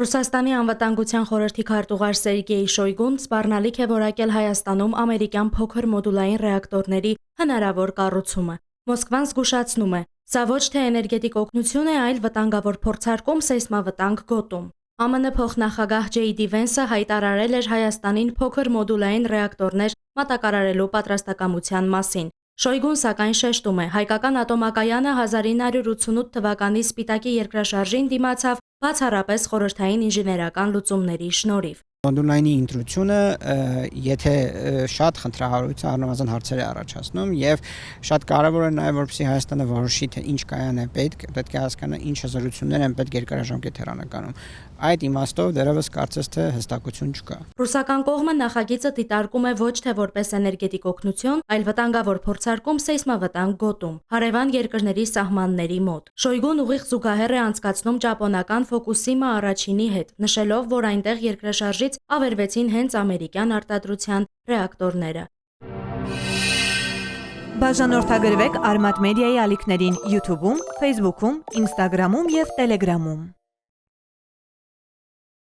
Ռուսաստանի անվտանգության խորհրդի քարտուղար Սերգեյ Շոյգուն սպառնալիք է որակել Հայաստանում ամերիկյան փոքր մոդուլային ռեակտորների հնարավոր կառուցումը։ Մոսկվան զգուշացնում է, սա ոչ թե էներգետիկ օգնություն է, այլ վտանգավոր փորձարկում սեյսմավտանգ գոտում։ ԱՄՆ փոխնախագահ Ջեյ Դի Վենսը հայտարարել էր Հայաստանին փոքր մոդուլային ռեակտորներ մատակարարելու պատրաստակամության մասին։ Շոյգուն սակայն շեշտում է, հայկական ատոմակայանը 1988 թվականի Սպիտակի երկրաշարժին դիմացավ բացառապես խորհրդային ինժեներական լուծումների շնորհիվ։ Մոդուլայնի ընտրությունը եթե շատ խնդրահարույց առնվազն հարցեր է առաջացնում եւ շատ կարեւոր է նաեւ որպեսզի Հայաստանը որոշի թե ինչ կայան է պետք է հասկանա ինչ հզորություններ են պետք երկարաժամկետ հեռանկարում։ Այդ իմաստով դեռևս կարծես թե հստակություն չկա։ Ռուսական կողմը նախագիծը դիտարկում է ոչ թե որպես էներգետիկ օգնություն, այլ վտանգավոր փորձարկում սեյսմավտանգ գոտում, հարևան երկրների սահմանների մոտ։ Շոյգուն ուղիղ զուգահեռ է անցկացնում ճապոնական Ֆոկուսիմա առաջինի հետ, նշելով, որ այնտեղ երկրաշարժից ավերվեցին հենց ամերիկյան արտադրության ռեակտորները։ Բաժանորդագրվեք Արմատ մեդիայի ալիքներին YouTube-ում, Facebook-ում, Instagram-ում և Telegram-ում։